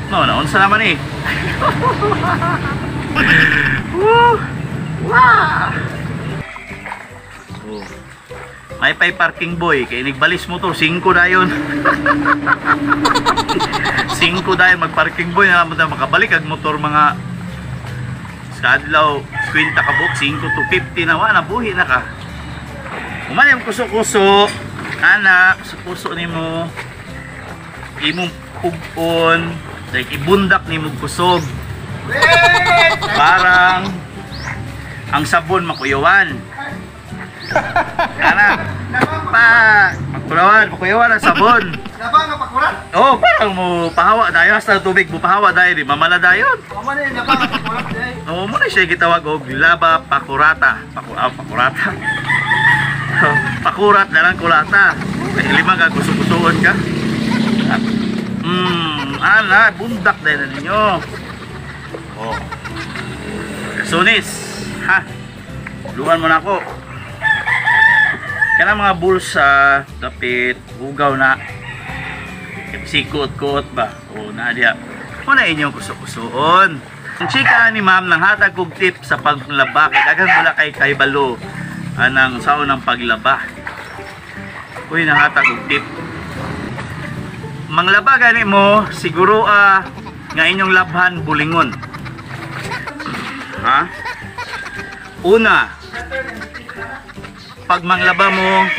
No, naunsa naman eh. Woo! Wow! Oh. May pay parking boy kay nigbalis mo to 5 dayon. 5 dayon magparking boy na makabalik ag motor mga sa adlaw 50 ka book 5 to 50 na wala buhi na ka. Uman yung kuso-kuso anak kuso nimo imong pugpon like ibundak nimo kusog. Parang ang sabon makuyawan. Kana pa makuyawan ang sabon. Labang nga pakurat? Oh, parang mo pahawa dayon hasta tubig mo pahawa dayon di mamala dayon. Mama ni labang nga pakurat day. Oh, mo na siya gitawag og laba pakurata. Pakurata. Pakurat na lang kulata. Kay lima ka gusto-gustuon ka. Ala, bundak dahil na ninyo. Oh. Sunis. Ha? Luan mo na ako. Kaya mga bulsa, dapit, ugaw na. Sikot-kot ba? O, na diya. Muna inyong kuso-kusoon. Ang chika ni ma'am nang hatag kog tip sa paglaba. Kaya dagang mula kay Balo. Anang saon ng paglaba. Uy, nahatag kog tip. Manglaba gani mo, siguro nga inyong labhan bulingon. Ha? Una, pag manglaba mo,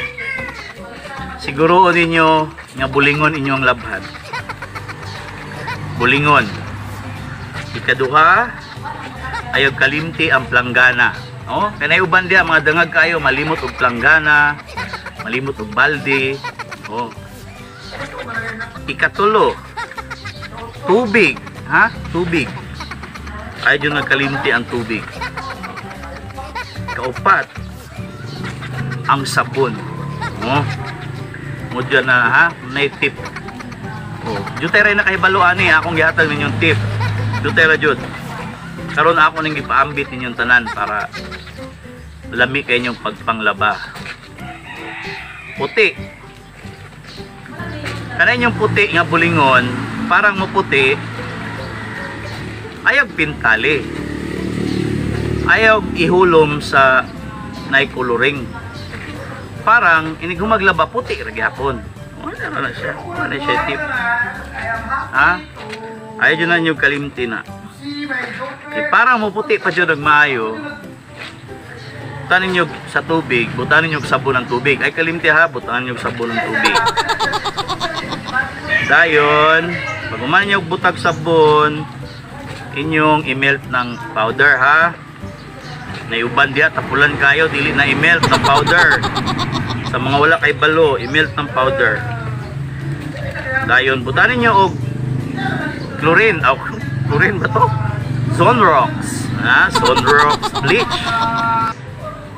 siguro ninyo nga bulingon inyong labhan. Bulingon. Ikaduha, ayog kalimti ang planggana. Oh, kanay uban dia mga dangag kayo malimot og planggana, malimot og balde. Oh. Ikatulo, tubig, ha? Tubig. Ay dyan nagkalimti ang tubig. Kaupat, ang sabon. Oh. Mo dyan na, ha? May tip. Oh. Jutera na kay baluan eh. Akong gihatag ninyong tip. Jutera jud. Karon ako nang ipaambit ninyong tanan para lami kay inyong pagpanglaba. Puti. Kanay yung puti nga bulingon, parang maputi, ayaw pintali. Ayaw ihulom sa naikuluring. Parang inig humaglaba puti ragyapon. Ano na siya? Ano na siya tip? Ha? Ayaw dyan na yung kalimti na. Parang maputi pa dyan nagmaayo. Butanin nyo sa tubig, butanin nyo sabon ng tubig. Ay kalimti ha, butanin nyo sabon ng tubig. Dayon, pag umanin nyo butag sabon, inyong i-melt ng powder ha. Naiuban diya, tapulan kayo, dili na i-melt ng powder. Sa mga wala kay balo, i-melt ng powder. Dayon, butanin nyo og chlorine. Oh, chlorine ba to? Sunrox. Ha? Sunrox bleach.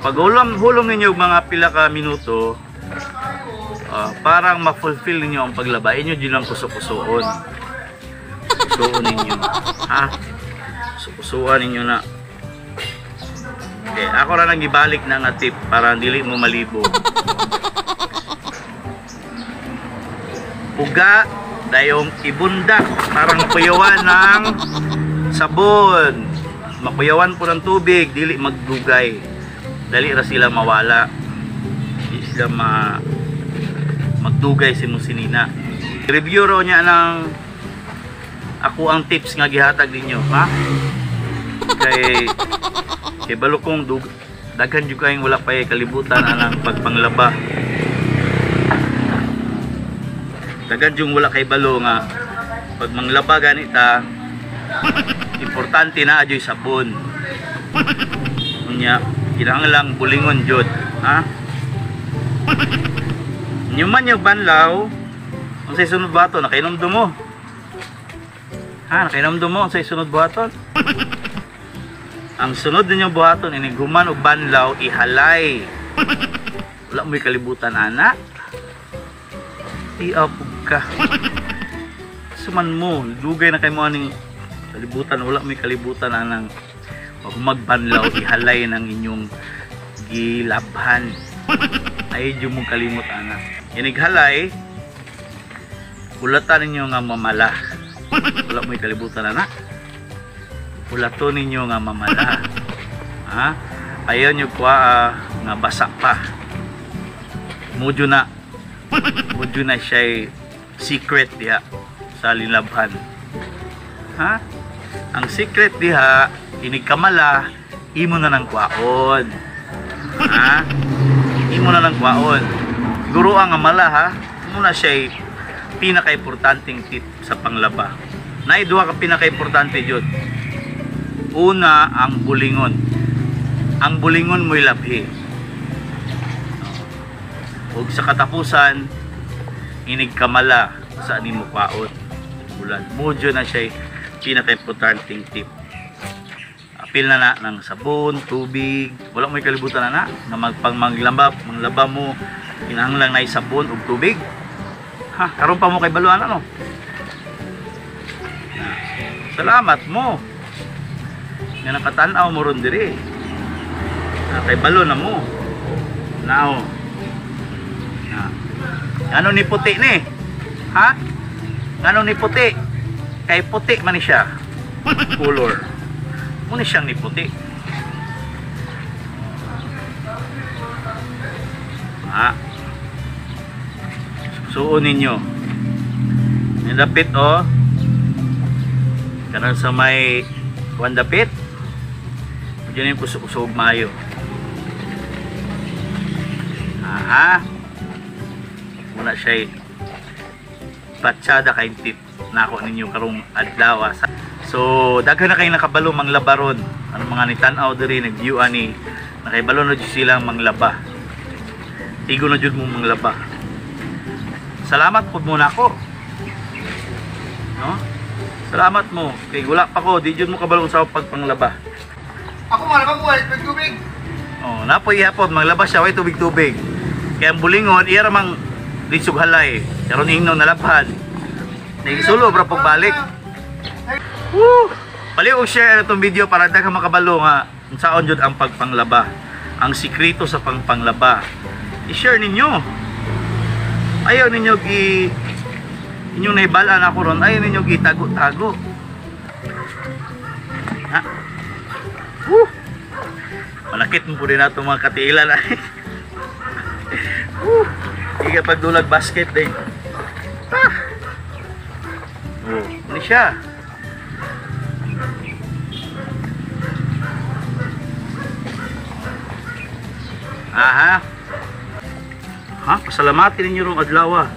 Pag hulom ninyo mga pila ka minuto, parang ma-fulfill ninyo ang paglaba. Inyo din lang kuso-kusoon. Kusoon ninyo. Ha? Kuso-kusoon ninyo na. Okay, ako ra nang ibalik na nga tip para dili mo malibo. Uga, dayong ibundak. Parang kuyawan ng sabon. Makuyawan po ng tubig, dili magdugay. Dali ra sila mawala. Di sila magdugay si musinina. Review ro niya ng ako ang tips nga gihatag ninyo, ha? Kay balukong daghan jud kayong wala pa kalibutan anang pagpanglaba. Daghan jud wala kay balo nga pag manglaba ganita importante na adyoy sabon. Unya kinahanglan bulingon jud, ha? Nyuman yung banlaw, ang say sunod baton, nakainomdom mo. Ha, nakainomdom mo, ang say sunod baton. Ang sunod ninyong buhaton, iniguman o banlaw, ihalay. Wala mo'y kalibutan, anak. Iapog ka. Suman mo, dugay na kayo mo aning kalibutan, wala mo'y kalibutan, anak. Huwag magbanlaw, ihalay ng inyong gilabhan. Ay, di mong kalimot, anak. Inighalay, ulatan ninyo nga mamala. Wala mo'y kalibutan na. Ulato ninyo nga mamala. Ha? Ayaw nyo kwa nga basa pa. Mudyo na siya secret diha sa linlabhan. Ha? Ang secret diha, inigkamala, imo na ng kwaon. Ha? Imo na ng kwaon. Siguro ang amala ha, muna siya pinaka-importanting tip sa panglaba. Naidua ka pinaka-importante yun. Una, ang bulingon. Ang bulingon mo'y labhi. Ug sa katapusan, inigkamala sa nimo kwaon. Bulan. Mudyo na siya pinaka-importanting tip. Apil na ng sabon, tubig, wala mo'y kalibutan na na manglaba mo, kinahanglan na sabon ug tubig. Ha, karon pa mo kay baluan ano? Salamat mo. Nga nakatanaw mo ron diri. Kay balo na mo. Now. Ano ni puti ni? Ha? Ano ni puti? Kay puti man ni siya. Color. Muna siyang ni puti. Ha? Suon ninyo. Nilapit o. Kanan sa may wandapit. Diyan yung kusog-kusog mayo. Aha. Muna siya batsada kay tip nako ninyo karong adlaw. So daghan na kay nakabalo manglaba ron. Ano mga ni tan-aw diri nag-view ani nakaibalo na jud silang manglaba. Tigo na jud mo manglaba. Salamat pud muna ako. No? Salamat mo. Kay wala pa ko, di jud mo kabalo sa pagpanglaba. Ako malabang buhay, tubig. Oh, napoy hapon manglaba siya way tubig-tubig. Kaya ang bulingon iya ramang lisog halay. Karon ingno nalabhan. Nagisulo bra pag balik. Woo! Paliw share itong video para daghang makabalo nga unsaon jud ang pagpanglaba. Ang sikreto sa pangpanglaba. I-share ninyo. Ayaw ninyo inyong naibalaan ako ron. Ayaw ninyo gitago-tago. Ha? Woo! Malakit mo po rin nato mga katiilan. Woo! Iga pagdulag basket din. Ah! Oh, ini siya. Aha. Ha, pasalamatin ninyo rong adlaw.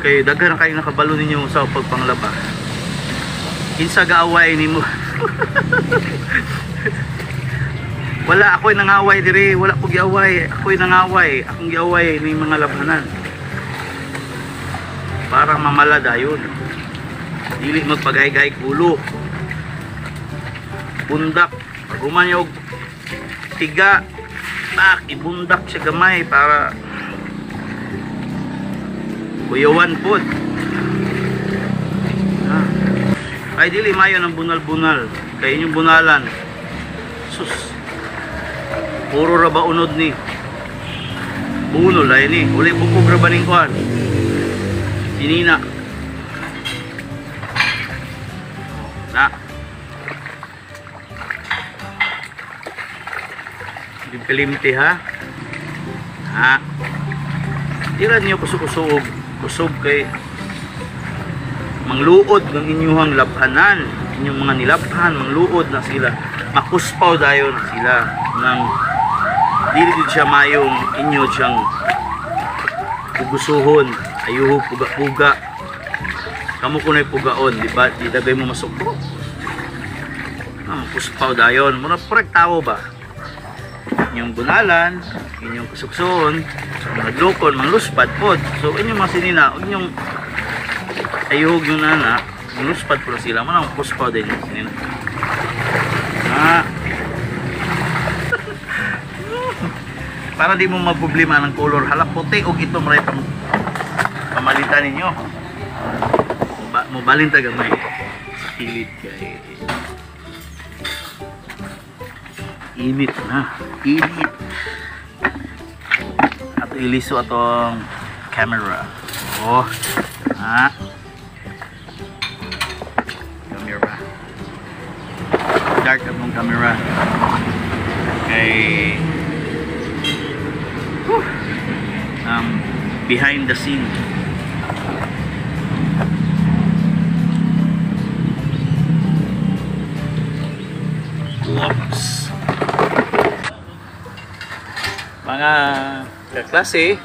Kay daghan kayo nakabalo ninyo sa pagpanglaba. Kinsa gaaway nimo? Wala ako'y nangaway diri, wala ko giaway, ako'y nangaway, akong giaway ni mga labanan. Para mamala dayon. Dili magpagay-gay ulo. Bundak, paguman yung tiga, ibundak siya gamay para kuyawan pod. Ay dili mayo ng bunal-bunal, kay inyong bunalan. Sus. Puro ra ba unod ni? Bunol ay ni, uli bukog ra ba ning kuan? Sinina. Na. Dipelimti ha. Ha. Tira niyo kusog-kusog, kusog kay mangluod ng inyong labhanan, inyong mga nilabhan, mangluod na sila. Makuspaw dayon sila ng dili din siya mayong inyo siyang pugusuhon, ayuho puga-puga. Kamu kunay pugaon, di ba? Di dagay mo masukro. Makuspaw dayon, muna prek tao ba? Inyong bunalan, inyong kusuksuhon, mga glukon, mga luspad pod. So inyong mga sinina, inyong ayuhog yung nana, luspad po sila, manang kuspaw din yung sinina. Para di mo maproblema ng color, halap puti o ito maray pamalitan ninyo. Mubalin taga may pilit kay init na, init. Ato iliso atong camera. Oh, ha. dark ang camera. Kay behind the scene. Whoops. Mga kaklase,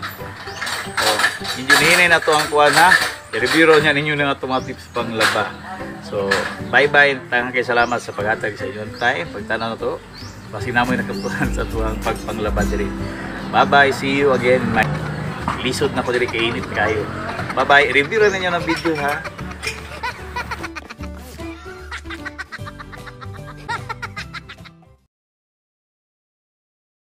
medyo nihinay na to ang kuha na. I-review niya ninyo na ito mga tips pang laba. So, bye-bye. Tangang kayo salamat sa paghatag sa inyong time. Pagtanaw na to, kasi namoy nakapuhan sa tuwang pagpanglaba diri. Bye-bye. See you again. Lisod na ko diri kay init kayo. Bye-bye. I-review rin ninyo ng video ha.